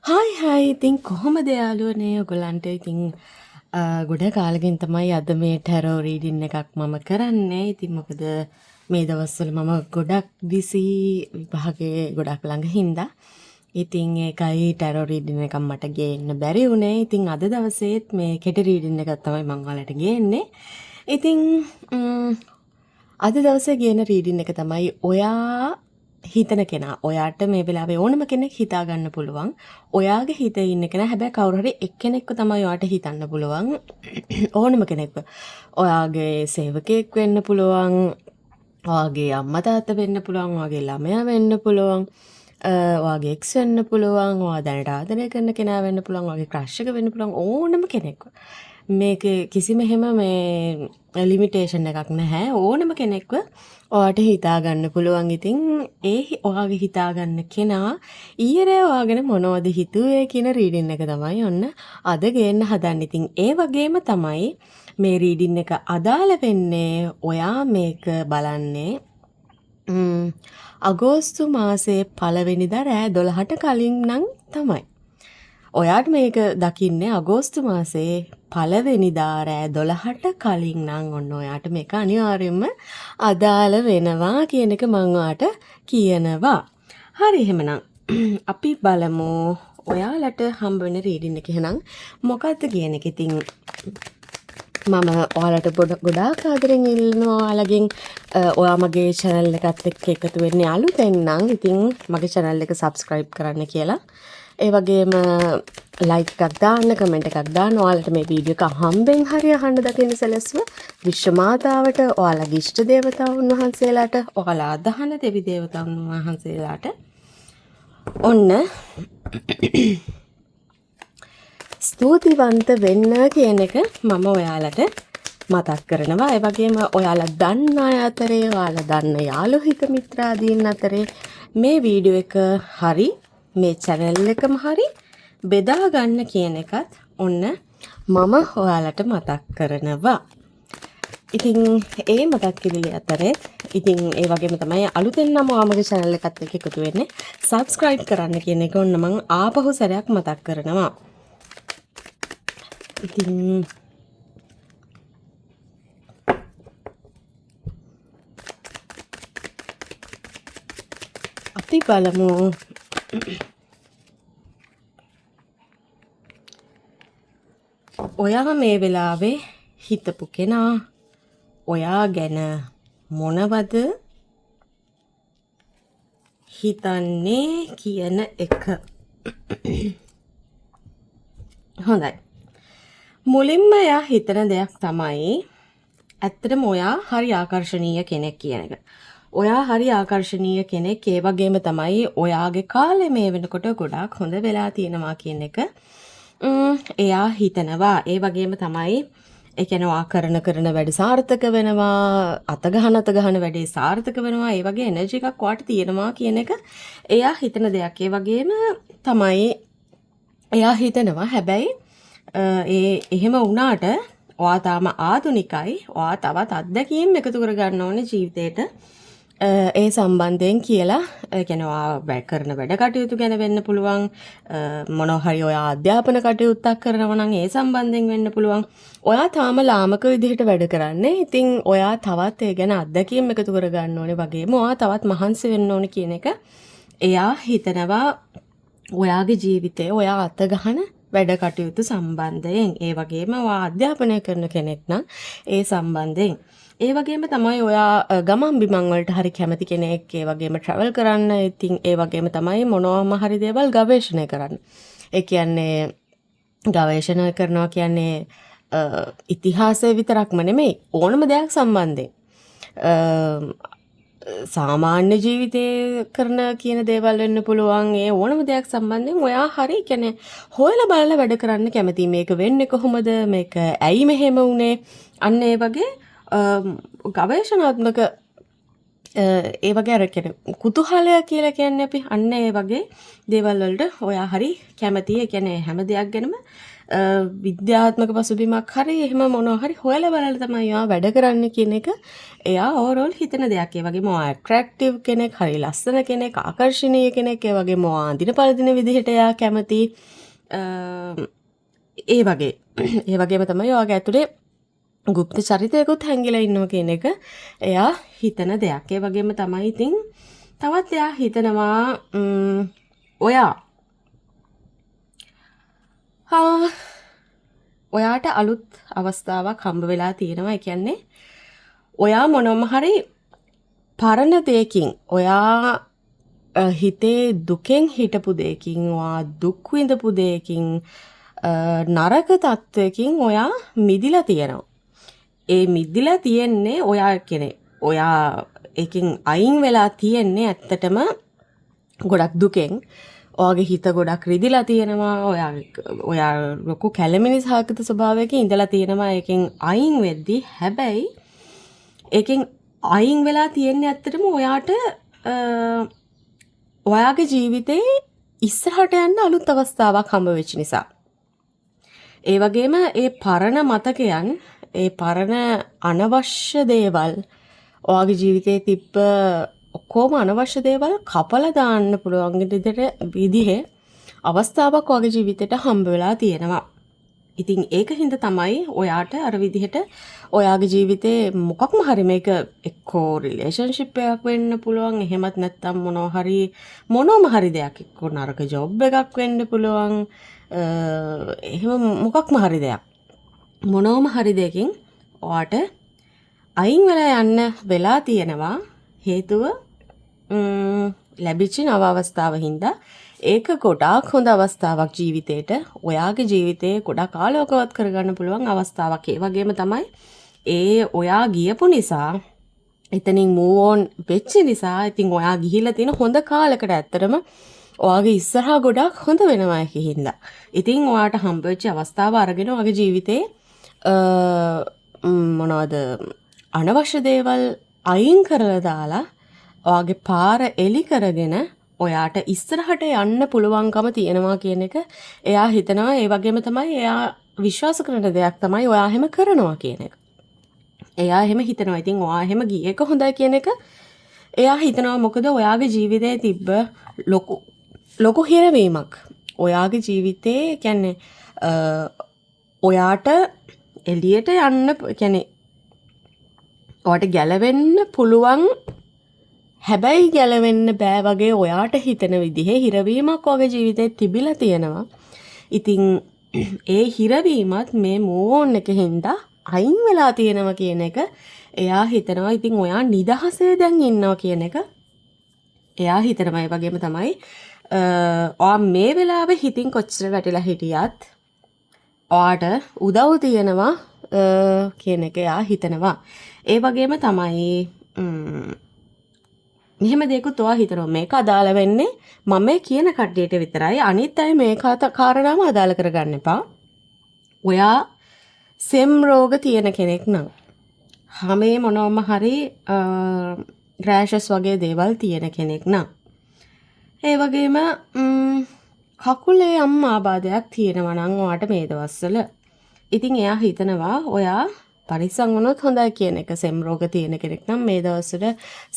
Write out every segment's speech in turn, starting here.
හයි ඉතින් කොහොමද යාළුවනේ ඔයගොල්ලන්ට ඉතින් ගොඩ කාලෙකින් තමයි අද මේ ටැරෝ රීඩින් එකක් මම කරන්නේ. ඉතින් මොකද මේ දවස්වල මම ගොඩක් බිසි විභාගේ ගොඩක් ළඟ හින්දා. ඉතින් ඒකයි ටැරෝ රීඩින් එකක් මට ගේන්න බැරි වුණේ. ඉතින් අද දවසේත් මේ කෙටි රීඩින් එකක් තමයි මම ඔයාලට ගේන්නේ. ඉතින් අද දවසේ ගේන රීඩින් එක තමයි ඔයා හිතන කෙනා. ඔයාට මේ වෙලාවේ ඕනම කෙනෙක් හිතා ගන්න පුළුවන්. ඔයාගේ හිතේ ඉන්න කෙනා හැබැයි කවුරු හරි එක්කෙනෙක්ව තමයි ඔයාට හිතන්න පුළුවන්. ඕනම කෙනෙක්ව. ඔයාගේ සේවකයෙක් වෙන්න පුළුවන්. ඔයාගේ අම්මා තාත්තා වෙන්න පුළුවන්. ඔයාගේ ළමයා වෙන්න පුළුවන්. ඔයාගේ එක්ස් වෙන්න පුළුවන්. ඔයා දැනට ආදරය කරන කෙනා වෙන්න පුළුවන්. ඔයාගේ ක්‍රෂ් එක වෙන්න පුළුවන්. ඕනම කෙනෙක්ව. මේක කිසිම එහෙම මේ ලිමිටේෂන් එකක් නැහැ. ඕනම කෙනෙක්ව ඔයාට හිතා ගන්න පුළුවන්. ඉතින් ඒ ඔයාගේ හිතා ගන්න කෙනා ඊයේ ඔයාගෙන මොනවද හිතුවේ කියන රීඩින් එක තමයි ඔන්න අද ගේන්න හදන්නේ. ඉතින් ඒ වගේම තමයි මේ රීඩින් එක අදාළ වෙන්නේ ඔයා මේක බලන්නේ අගෝස්තු මාසයේ පළවෙනිදා රෑ 12ට කලින් නම් තමයි. ඔයාට මේක දකින්නේ අගෝස්තු මාසයේ පළවෙනිදා රෑ 12ට කලින් නම් ඔන්න ඔයාට මේක අනිවාර්යයෙන්ම අදාළ වෙනවා කියන එක මම ඔයාට කියනවා. හරි එහෙමනම් අපි බලමු ඔයාලට හම්බ වෙන රීඩින් එක එහෙනම් මොකක්ද කියන එක. ඉතින් මම ඔයාලට ගොඩාක් ආදරෙන් ඉල්ලනවා ඔයාලගෙන් ඔයා මගේ channel එකත් එක්ක එකතු වෙන්නේ අලුතෙන් නම් ඉතින් මගේ channel එක subscribe කරන්න කියලා. ඒ වගේම ලයික් එකක් දාන්න, කමෙන්ට් එකක් දාන්න. ඔයාලට මේ වීඩියෝ එක හම්බෙන් හරි අහන්න දකින්න සැලැස්ම විශ්ව මාතාවට, ඔයාලගේ ඉෂ්ට දේවතාවුන් වහන්සේලාට, ඔයාලා අදහන දෙවි දේවතාවුන් වහන්සේලාට ඔන්න ස්තුතිවන්ත වෙන්න කියන එක මම ඔයාලට මතක් කරනවා. ඒ වගේම ඔයාලා දන්න අය අතරේ, ඔයාලා දන්න යාළු හිත මිත්‍රාදීන් අතරේ මේ වීඩියෝ එක හරි මේ channel එකම හරි බෙදා ගන්න කියන එකත් ඔන්න මම ඔයාලට මතක් කරනවා. ඉතින් ඒ මතක් කිරිලි අතරේ ඉතින් ඒ වගේම තමයි අලුතෙන් නම් ඔයාමගේ channel එකත් එක්ක එකතු වෙන්නේ subscribe කරන්න කියන එක ඔන්න මම ආපහු සැරයක් මතක් කරනවා. ඉතින් අපි බලමු ඔයා මේ වෙලාවේ හිතපු කෙනා ඔයා ගැන මොනවද හිතන්නේ කියන එක. හොඳයි. මුලින්ම එයා හිතන දෙයක් තමයි ඇත්තටම ඔයා හරි ආකර්ශනීය කෙනෙක් කියන එක. ඔයා හරි ආකර්ශනීය කෙනෙක්. ඒ වගේම තමයි ඔයාගේ කාලේ මේ වෙනකොට ගොඩාක් හොඳ වෙලා තියෙනවා කියන එක. එයා හිතනවා. ඒ වගේම තමයි ඒ කියන්නේ ඔයා කරන වැඩ සාර්ථක වෙනවා. අත ගහන වැඩේ සාර්ථක වෙනවා. ඒ වගේ එනර්ජි එකක් ඔයාට තියෙනවා කියන එක එයා හිතන දෙයක්. ඒ වගේම තමයි එයා හිතනවා. හැබැයි එහෙම වුණාට ඔයා තාම ආධුනිකයි. ඔයා තවත් අත්දැකීම් එකතු කරගන්න ඕනේ ජීවිතේට. ඒ සම්බන්ධයෙන් කියලා කියන්නේ ඔයා කරන වැඩ කටයුතු ගැන වෙන්න පුළුවන්. මොනවා හරි ඔයා අධ්‍යාපන කටයුත්තක් කරනවා නම් ඒ සම්බන්ධයෙන් වෙන්න පුළුවන්. ඔයා තාම ලාමක විදිහට වැඩ කරන්නේ. ඉතින් ඔයා තවත් ඒ ගැන අත්දැකීම් එකතු කරගන්න ඕනේ වගේම ඔයා තවත් මහන්සි වෙන්න ඕනේ කියන එක එයා හිතනවා ඔයාගේ ජීවිතේ ඔයා අත ගහන වැඩ කටයුතු සම්බන්ධයෙන්. ඒ වගේම ඔයා අධ්‍යාපනය කරන කෙනෙක් නම් ඒ සම්බන්ධයෙන්. ඒ වගේම තමයි ඔයා ගමන් බිමන් වලට හරි කැමති කෙනෙක්. ඒ වගේම travel කරන්න. ඉතින් ඒ වගේම තමයි මොනවාම හරි දේවල් ගවේෂණය කරන්න. ඒ කියන්නේ ගවේෂණය කරනවා කියන්නේ ඉතිහාසය විතරක්ම නෙමෙයි ඕනම දෙයක් සම්බන්ධයෙන්. සාමාන්‍ය ජීවිතේ කරන කියන දේවල් වෙන්න පුළුවන්. ඒ ඕනම දෙයක් සම්බන්ධයෙන් ඔයා හරි කියන්නේ හොයලා බලලා වැඩ කරන්න කැමති. මේක වෙන්නේ කොහොමද? මේක ඇයි මෙහෙම වුනේ? අන්න ඒ වගේ ගවේෂණාත්මක ඒ වගේ අර කියන්නේ කුතුහලය කියලා කියන්නේ අපි අන්න ඒ වගේ දේවල් වලට ඔයා හරි කැමතියි. ඒ කියන්නේ හැම දෙයක් ගැනම විද්‍යාත්මක පසුබිමක් හරි එහෙම මොනවා හරි හොයලා බලලා තමයි ඔයා වැඩ කරන්න කියන එක එයා ඕවරෝල් හිතන දෙයක්. ඒ වගේම ඔයා ඇට්‍රැක්ටිව් කෙනෙක්, හරි ලස්සන කෙනෙක්, ආකර්ෂණීය කෙනෙක්, ඒ වගේම ඔයා අඳින පළඳින විදිහට එයා කැමති. ඒ වගේ ඒ වගේම තමයි ඔයාගේ ඇතුලේ ගුප්ත චරිතයකුත් හැංගිලා ඉන්නවා කියන එක එයා හිතන දෙයක්. ඒ වගේම තමයි ඉතින් තවත් එයා හිතනවා ඔයාට අලුත් අවස්ථාවක් හම්බ වෙලා තියෙනවා. ඒ කියන්නේ ඔයා මොනවම හරි පරණ දෙයකින්, ඔයා හිතේ දුකෙන් හිටපු දෙයකින්, ඔයා දුක් විඳපු දෙයකින්, නරක තත්වයකින් ඔයා මිදිලා තියෙනවා. ඒ මිදිලා තියෙන්නේ ඔයා කියන්නේ ඔයා එකකින් අයින් වෙලා තියෙන්නේ ඇත්තටම ගොඩක් දුකෙන්. ඔයාගේ හිත ගොඩක් රිදිලා තියෙනවා. ඔයා ලොකු කැළමිනි සහගත ස්වභාවයක ඉඳලා තියෙනවා. ඒකෙන් අයින් වෙද්දි හැබැයි ඒකෙන් අයින් වෙලා තියෙන්නේ ඇත්තටම ඔයාට ඔයාගේ ජීවිතේ ඉස්සරහට යන්න අලුත් අවස්ථාවක් හම්බ වෙච්ච නිසා. ඒ වගේම ඒ පරණ මතකයන්, ඒ පරණ අනවශ්‍ය දේවල්, ඔයාගේ ජීවිතේ තිබ්බ ඔක්කොම අනවශ්‍ය දේවල් කපලා දාන්න පුළුවන් විදිහේ අවස්ථාවක් ඔයාගේ ජීවිතේට හම්බ වෙලා තියෙනවා. ඉතින් ඒකින්ද තමයි ඔයාට අර විදිහට ඔයාගේ ජීවිතේ මොකක්ම හරි මේක එක්කෝ රිලේෂන්ෂිප් එකක් වෙන්න පුළුවන්. එහෙමත් නැත්නම් මොනවම හරි දෙයක්, එක්කෝ නරක ජොබ් එකක් වෙන්න පුළුවන්. එහෙම මොකක්ම හරි දෙයක්, මොනවම හරි දෙයකින් ඔයාට අයින් වෙලා යන්න වෙලා තියෙනවා. හේතුව ලැබිච්ච නව අවස්ථාව හින්දා. ඒක ගොඩාක් හොඳ අවස්ථාවක් ජීවිතේට. ඔයාගේ ජීවිතේ ගොඩක් ආලෝකවත් කරගන්න පුළුවන් අවස්ථාවක්. ඒ වගේම තමයි ඒ ඔයා ගියපු නිසා, එතනින් මූව් ඔන් වෙච්ච නිසා, ඉතින් ඔයා ගිහිල්ලා තියෙන හොඳ කාලයකට ඇත්තටම ඔයාගේ ඉස්සරහා ගොඩක් හොඳ වෙනවා හින්දා. ඉතින් ඔයාට හම්බ වෙච්ච අවස්ථාව අරගෙන ඔයාගේ ජීවිතේ මොනවද අනවශ්‍ය දේවල් අයින් කරලා දාලා ඔයාගේ පාර එලි කරගෙන ඔයාට ඉස්සරහට යන්න පුළුවන්කම තියෙනවා කියන එක එයා හිතනවා. ඒ වගේම තමයි එයා විශ්වාස කරන දෙයක් තමයි ඔයා එහෙම කරනවා කියන එක. එයා එහෙම හිතනවා. ඉතින් ඔයා එහෙම ගියේක හොඳයි කියන එක එයා හිතනවා. මොකද ඔයාගේ ජීවිතේ තිබ්බ ලොකු හිරවීමක් ඔයාගේ ජීවිතේ කියන්නේ ඔයාට එළියට යන්න කියන්නේ ඔයාට ගැලවෙන්න පුළුවන්, හැබැයි ගැලවෙන්න බෑ වගේ ඔයාට හිතන විදිහේ හිරවීමක් ඔයාගේ ජීවිතේ තිබිලා තියෙනවා. ඉතින් ඒ හිරවීමත් මේ මෝන් එකෙන්ද අයින් වෙලා තියෙනවා කියන එක එයා හිතනවා. ඉතින් ඔයා නිදහසේ දැන් ඉන්නවා කියන එක එයා හිතනවා. ඒ වගේම තමයි ඔයා මේ වෙලාවේ හිතින් කොච්චර වැටිලා හිටියත් ඔයාට උදව් තියෙනවා කියන එක එයා හිතනවා. ඒ වගේම තමයි මෙහෙම දෙයක්ත් ඔයා හිතනවා මේක අදාළ වෙන්නේ මම කියන කට්ටියට විතරයි. අනිත් අය මේ කාරණාව අදාළ කරගන්න එපා. ඔයා සෙම් රෝග තියෙන කෙනෙක් නම්, හැමේ මොනවම හරි රෑෂස් වගේ දේවල් තියෙන කෙනෙක් නම්, ඒ වගේම කකුලේ ආබාධයක් තියෙනවා නම් ඔයාට මේ දවස්වල, ඉතින් එයා හිතනවා ඔයා පරිස්සම් වුණොත් හොඳයි කියන එක. සෙම් රෝග තියෙන කෙනෙක් නම් මේ දවස්වල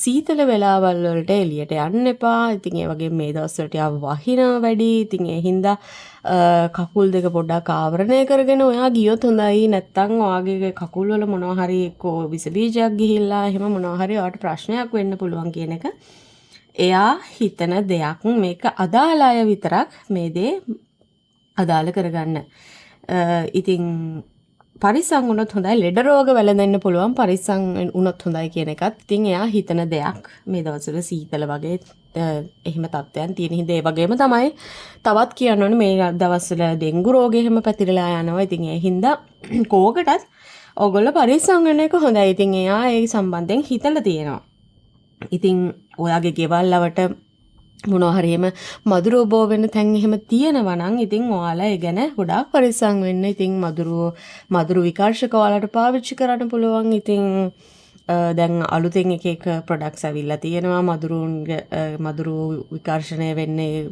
සීතල වෙලාවල් වලට එළියට යන්න එපා. ඉතින් ඒ වගේ මේ දවස්වලට යා වහිනවා වැඩි. ඉතින් ඒ හින්දා කකුල් දෙක පොඩ්ඩක් ආවරණය කරගෙන ඔයා ගියොත් හොඳයි. නැත්තම් ඔයාගේ කකුල් වල මොනවා හරි එක්කෝ විස බීජයක් ගිහිල්ලා එහෙම මොනවා හරි ඔයාට ප්‍රශ්නයක් වෙන්න පුළුවන් කියන එක එයා හිතන දෙයක්. මේක අදාළ අය විතරක් මේ දේ අදාළ කරගන්න. ඉතින් පරිස්සම් වුණොත් හොඳයි. ලෙඩ රෝග වැළඳෙන්න පුළුවන් පරිස්සම් වුණොත් හොඳයි කියන එකත් ඉතින් එයා හිතන දෙයක්. මේ දවස්වල සීතල වගේ එහෙම තත්ත්වයන් තියෙන හින්දා. ඒ වගේම තමයි තවත් කියන්න ඕනේ මේ දවස්වල ඩෙන්ගු රෝගය එහෙම පැතිරලා යනවා. ඉතින් ඒ හින්දා කෝකටත් ඔයගොල්ලෝ පරිස්සම් වෙන එක හොඳයි. ඉතින් එයා ඒ සම්බන්ධයෙන් හිතලා තියෙනවා. ඉතින් ඔයාගේ ගෙවල් ලවට මොනවා හරි එහෙම මදුරුව බෝ වෙන තැන් එහෙම තියෙනවා නම් ඉතින් ඔයාලා ඒ ගැන ගොඩාක් පරිස්සම් වෙන්න. ඉතින් මදුරු විකර්ෂක ඔයාලට පාවිච්චි කරන්න පුළුවන්. ඉතින් දැන් අලුතෙන් එක ප්‍රොඩක්ට්ස් ඇවිල්ලා තියෙනවා මදුරු විකර්ෂණය වෙන්නේ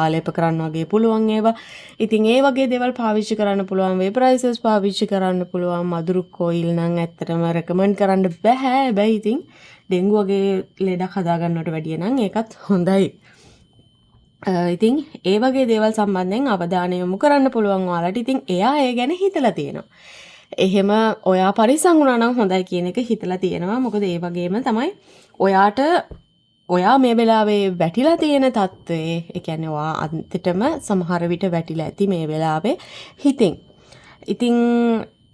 ආලේප කරන්න වගේ පුළුවන් ඒවා. ඉතින් ඒ වගේ දේවල් පාවිච්චි කරන්න පුළුවන්. වේපරයිසර්ස් පාවිච්චි කරන්න පුළුවන්. මදුරු කොයිල් නම් ඇත්තටම රෙකමන්ඩ් කරන්න බෑ. හැබැයි ඉතින් ඩෙන්ගු වගේ ලෙඩක් හදාගන්නවට වැඩිය නම් ඒකත් හොඳයි. ඉතින් ඒ වගේ දේවල් සම්බන්ධයෙන් අවධානය යොමු කරන්න පුළුවන් ඔයාලට. ඉතින් එයා ඒ ගැන හිතලා තියෙනවා. එහෙම ඔයා පරිස්සම් වුණා නම් හොඳයි කියන එක හිතලා තියෙනවා. මොකද ඒ වගේම තමයි ඔයා මේ වෙලාවේ වැටිලා තියෙන තත්ත්වයේ, ඒ කියන්නේ ඔයා අන්තිටම සමහර විට වැටිලා ඇති මේ වෙලාවේ හිතින්. ඉතින්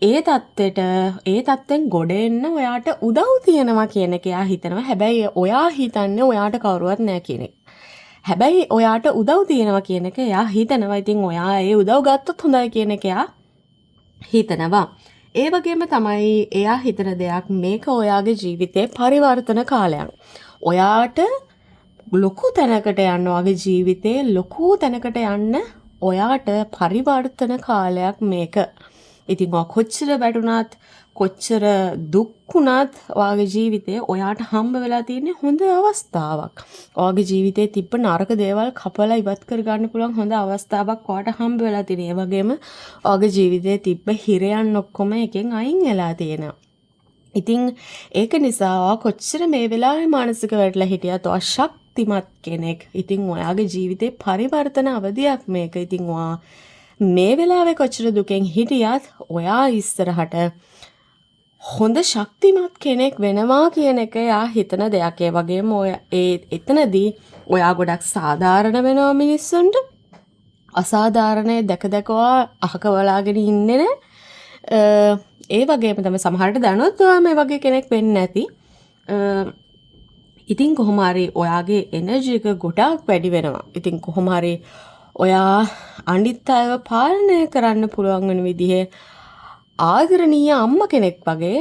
ඒ තත්ත්වෙන් ගොඩ එන්න ඔයාට උදව් තියෙනවා කියන එක එයා හිතනවා. හැබැයි ඔයා හිතන්නේ ඔයාට කවුරුවත් නැහැ කියන එක. හැබැයි ඔයාට උදව් තියෙනවා කියන එක එයා හිතනවා. ඉතින් ඔයා ඒ උදව් ගත්තොත් හොඳයි කියන එක එයා හිතනවා. ඒ වගේම තමයි එයා හිතන දෙයක් මේක ඔයාගේ ජීවිතේ පරිවර්තන කාලයක්. ඔයාට ලොකු තැනකට යන්න වගේ ජීවිතේ ලොකු තැනකට යන්න ඔයාට පරිවර්තන කාලයක් මේක. ඉතින් ඔයා කොච්චර වැටුණත් කොච්චර දුක් වුණත් ඔයාගේ ජීවිතේ ඔයාට හම්බ වෙලා තියෙන හොඳ අවස්ථාවක්. ඔයාගේ ජීවිතේ තිබ්බ නරක දේවල් කපලා ඉවත් කරගන්න පුළුවන් හොඳ අවස්ථාවක් ඔයාට හම්බ වෙලා තියෙන. ඒ වගේම ඔයාගේ ජීවිතේ තිබ්බ හිරයන් ඔක්කොම එකෙන් අයින් වෙලා තියෙනවා. ඉතින් ඒක නිසා ඔයා කොච්චර මේ වෙලාවේ මානසික වැටලා හිටියත් ඔයා ශක්තිමත් කෙනෙක්. ඉතින් ඔයාගේ ජීවිතේ පරිවර්තන අවධියක් මේක. ඉතින් ඔයා මේ වෙලාවේ කොච්චර දුකෙන් හිටියත් ඔයා ඉස්සරහට හොඳ ශක්තිමත් කෙනෙක් වෙනවා කියන එක එයා හිතන දෙයක්. ඒ වගේම එතනදී ඔයා ගොඩක් සාධාරණ වෙනවා මිනිස්සුන්ට. අසාධාරණේ දැක ඔයා අහක බලාගෙන ඉන්නේ නෑ. ඒ වගේම තමයි සමහරට දැනුත් ඔයා මේ වගේ කෙනෙක් වෙන්නේ නැති. ඉතින් කොහොම හරි ඔයාගේ එනර්ජි එක ගොඩාක් වැඩි වෙනවා. ඉතින් කොහොම හරි ඔයා අනිත් අයව පාලනය කරන්න පුළුවන් වෙන විදිහේ ආදරණීය අම්මා කෙනෙක් වගේ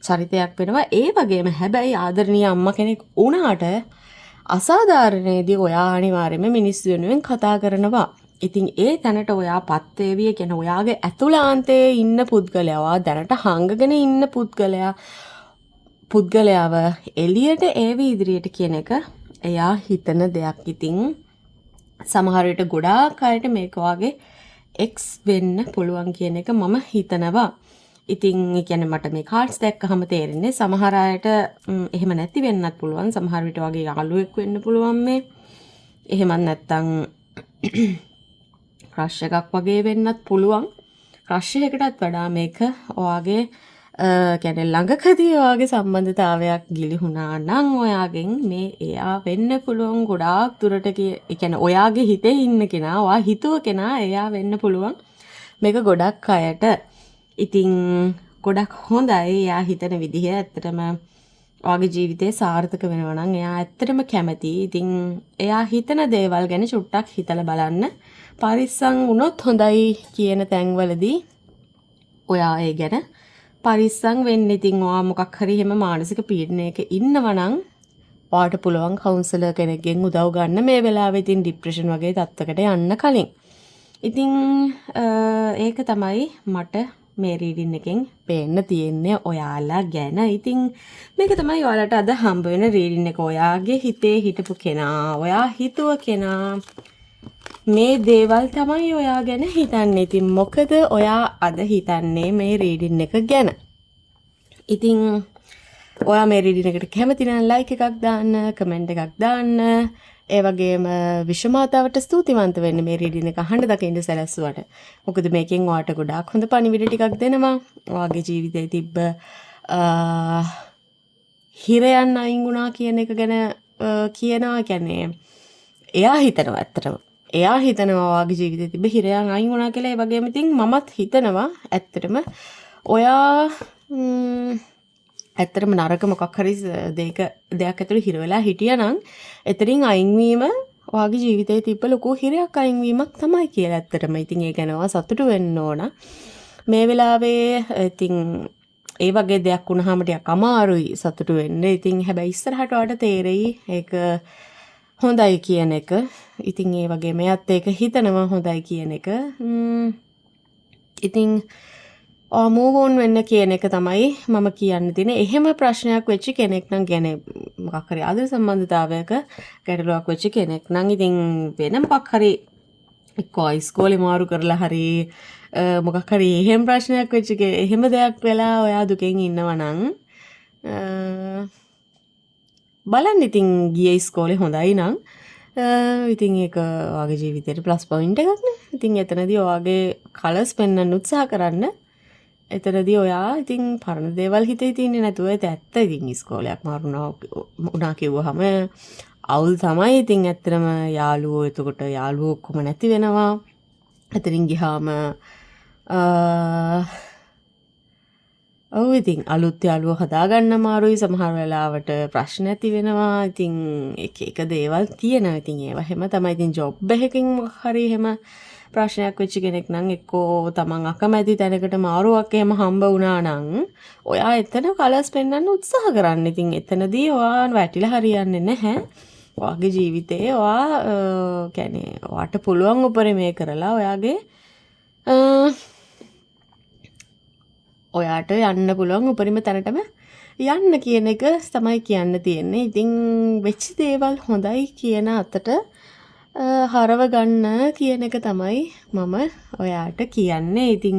චරිතයක් වෙනවා. ඒ වගේම හැබැයි ආදරණීය අම්මා කෙනෙක් වුණාට අසාධාරණේදී ඔයා අනිවාර්යයෙන්ම මිනිස්සු වෙනුවෙන් කතා කරනවා. ඉතින් ඒ තැනට ඔයා පත් වේවි කියන ඔයාගේ ඇතුළාන්තයේ ඉන්න පුද්ගලයා දැනට හංගගෙන ඉන්න පුද්ගලයාව එළියට ඒවි ඉදිරියට කියන එක එයා හිතන දෙයක්. ඉතින් සමහර විට ගොඩාක් අයට මේක වගේ එක්ස් වෙන්න පුළුවන් කියන එක මම හිතනවා. ඉතින් ඒ කියන්නේ මට මේ කාඩ්ස් දැක්කහම තේරෙන්නේ සමහර අයට එහෙම නැති වෙන්නත් පුළුවන්. සමහර විට වගේ යාළුවෙක් වෙන්න පුළුවන් මේ. එහෙමත් නැත්තම් ක්‍රෂ් එකක් වගේ වෙන්නත් පුළුවන්. ක්‍රෂ් එකකටත් වඩා මේක ඔයාගේ කියන්නේ ළඟකදී ඔයාගේ සම්බන්ධතාවයක් ගිලිහුණා නම් ඔයාගෙන් මේ එයා වෙන්න පුළුවන් ගොඩාක් දුරට ඒ කියන්නේ ඔයාගේ හිතේ ඉන්න කෙනා ඔයා හිතුව කෙනා එයා වෙන්න පුළුවන් මේක ගොඩක් අයට. ඉතින් ගොඩක් හොඳයි එයා හිතන විදිහ. ඇත්තටම ඔයාගේ ජීවිතේ සාර්ථක වෙනවා නම් එයා ඇත්තටම කැමතියි. ඉතින් එයා හිතන දේවල් ගැන චුට්ටක් හිතලා බලන්න. පරිස්සම් වුණොත් හොඳයි කියන තැන්වලදී ඔයා ඒ ගැන පරිස්සම් වෙන්න. ඉතින් ඔයා මොකක් හරි එහෙම මානසික පීඩනයක ඉන්නවා නම් ඔයාට පුළුවන් කවුන්සලර් කෙනෙක්ගෙන් උදව් ගන්න මේ වෙලාවේ. ඉතින් ડિප්‍රෙෂන් වගේ තත්ත්වයකට යන්න කලින්. ඉතින් ඒක තමයි මට මේ රීඩින් එකෙන් පේන්න තියෙන්නේ ඔයාලා ගැන. ඉතින් මේක තමයි ඔයාලට අද හම්බ වෙන රීඩින් එක. ඔයාගේ හිතේ හිටපු කෙනා, ඔයා හිතුව කෙනා මේ දේවල් තමයි ඔයා ගැන හිතන්නේ. ඉතින් මොකද ඔයා අද හිතන්නේ මේ රීඩින් එක ගැන? ඉතින් ඔයා මේ රීඩින් එකට කැමති නම් ලයික් එකක් දාන්න, කමෙන්ට් එකක් දාන්න. ඒ වගේම විශ්වමාතාවට ස්තුතිවන්ත වෙන්න මේ රීඩින් එක අහන්න දකින්න සැලැස්සුවට. මොකද මේකෙන් ඔයාට ගොඩාක් හොඳ පණිවිඩ ටිකක් දෙනවා. ඔයාගේ ජීවිතේ තිබ්බ හිරයන් අයින් වුණා කියන එක ගැන කියනවා. කියන්නේ එයා හිතනවා ඇත්තටම. එයා හිතනවා ඔයාගේ ජීවිතේ තිබ්බ හිරයන් අයින් වුණා කියලා. ඒ වගේම ඉතින් මමත් හිතනවා ඇත්තටම ඔයා ඇත්තටම නරක මොකක් හරි දෙයක් ඇතුළේ හිර වෙලා හිටියානම් එතනින් අයින්වීම ඔයාගේ ජීවිතේ තිබ්බ ලොකු හිරයක් අයින්වීමක් තමයි කියලා ඇත්තටම. ඉතින් ඒ ගැන ඔයා සතුටු වෙන්න ඕන. මේ වෙලාවේ ඉතින් ඒ වගේ දෙයක් වුණාම ටිකක් අමාරුයි සතුටු වෙන්න. ඉතින් හැබැයි ඉස්සරහට ඔයාට තේරෙයි ඒක හොඳයි කියන එක. ඉතින් ඒ වගේ මෙයත් ඒක හිතනවා හොඳයි කියන එක. ඉතින් මූව් ඔන් වෙන්න කියන එක තමයි මම කියන්න තියෙන. එහෙම ප්‍රශ්නයක් වෙච්ච කෙනෙක් නම් කියන්නේ මොකක් හරි ආදර සම්බන්ධතාවයක ගැටලුවක් වෙච්ච කෙනෙක් නම් ඉතින් වෙන මොකක් හරි එක්කෝ ඉස්කෝලේ මාරු කරලා හරි මොකක් හරි එහෙම ප්‍රශ්නයක් වෙච්ච එහෙම දෙයක් වෙලා ඔයා දුකෙන් ඉන්නවා නම් බලන්න ඉතින් ගිය ඉස්කෝලේ හොඳයි නම් ඉතින් ඒක ඔයාගේ ජීවිතේට ප්ලස් පොයින්ට් එකක් නේ. ඉතින් එතනදී ඔයාගේ කලර්ස් පෙන්වන්න උත්සාහ කරන්න. එතනදී ඔයා ඉතින් පරණ දේවල් හිතේ තියන්නේ නැතුව ඒක ඇත්ත. ඉතින් ඉස්කෝලයක් මාරුණා කිව්වහම අවුල් තමයි. ඉතින් ඇත්තටම යාළුවෝ එතකොට යාළුවෝ ඔක්කොම නැති වෙනවා. එතනින් ගියාම ඔව් ඉතින් අලුත් යාළුවෝ හදාගන්න අමාරුයි. සමහර වෙලාවට ප්‍රශ්න ඇති වෙනවා. ඉතින් එක දේවල් තියෙනවා. ඉතින් ඒවා හැම තමයි. ඉතින් ජොබ් එකකින් මොකක් හරි එහෙම ප්‍රශ්නයක් වෙච්ච කෙනෙක් නම් එක්කෝ තමන් අකමැති තැනකට මාරුවක් එහෙම හම්බ වුණා නම් ඔයා එතන කලර්ස් පෙන්වන්න උත්සාහ කරන්න. ඉතින් එතනදී ඔයා වැටිලා හරියන්නේ නැහැ. ඔයාගේ ජීවිතේ ඔයා කියන්නේ ඔයාට පුළුවන් උපරිමය කරලා ඔයාට යන්න පුළුවන් උපරිම තැනටම යන්න කියන එක තමයි කියන්න තියෙන්නේ. ඉතින් වෙච්ච දේවල් හොඳයි කියන අතට හරව ගන්න කියන එක තමයි මම ඔයාට කියන්නේ. ඉතින්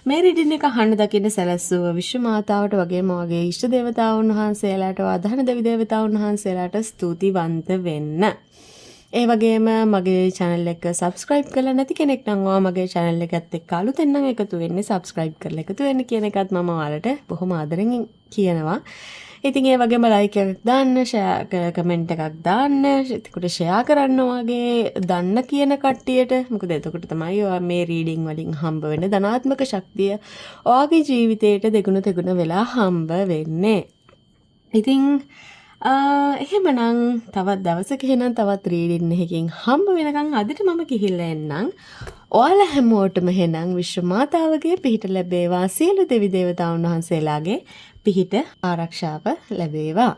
මේ රීඩින් එක අහන්න දකින්න සැලැස්සුව විශ්ව මාතාවට වගේම වගේ ඉෂ්ට දේවතාවුන් වහන්සේලාට ආධාන දෙවි දේවතාවුන් වහන්සේලාට ස්තුතිවන්ත වෙන්න. ඒ වගේම මගේ channel එක subscribe කරලා නැති කෙනෙක් නම් ඔයා මගේ channel එකත් එක්ක අලුතෙන් නම් එකතු වෙන්නේ subscribe කරලා එකතු වෙන්න කියන එකත් මම ඔයාලට බොහොම ආදරෙන් කියනවා. ඉතින් ඒ වගේම like එකක් දාන්න, share comment එකක් දාන්න, ඒකට share කරන්න වගේ දන්න කියන කට්ටියට. මොකද එතකොට තමයි ඔයා මේ reading වලින් හම්බ වෙන ධනාත්මක ශක්තිය ඔයාගේ ජීවිතේට දෙගුණ තෙගුණ වෙලා හම්බ වෙන්නේ. ඉතින් එහෙමනම් තවත් දවසක එහෙනම් තවත් රීඩින් එකකින් හම්බ වෙනකන් අදට මම ගිහිල්ලා එන්නම්. ඔයාලා හැමෝටම එහෙනම් විශ්ව මාතාවගේ පිහිට ලැබේවා. සියලු දෙවි දේවතාවුන් වහන්සේලාගේ පිහිට ආරක්ෂාව ලැබේවා.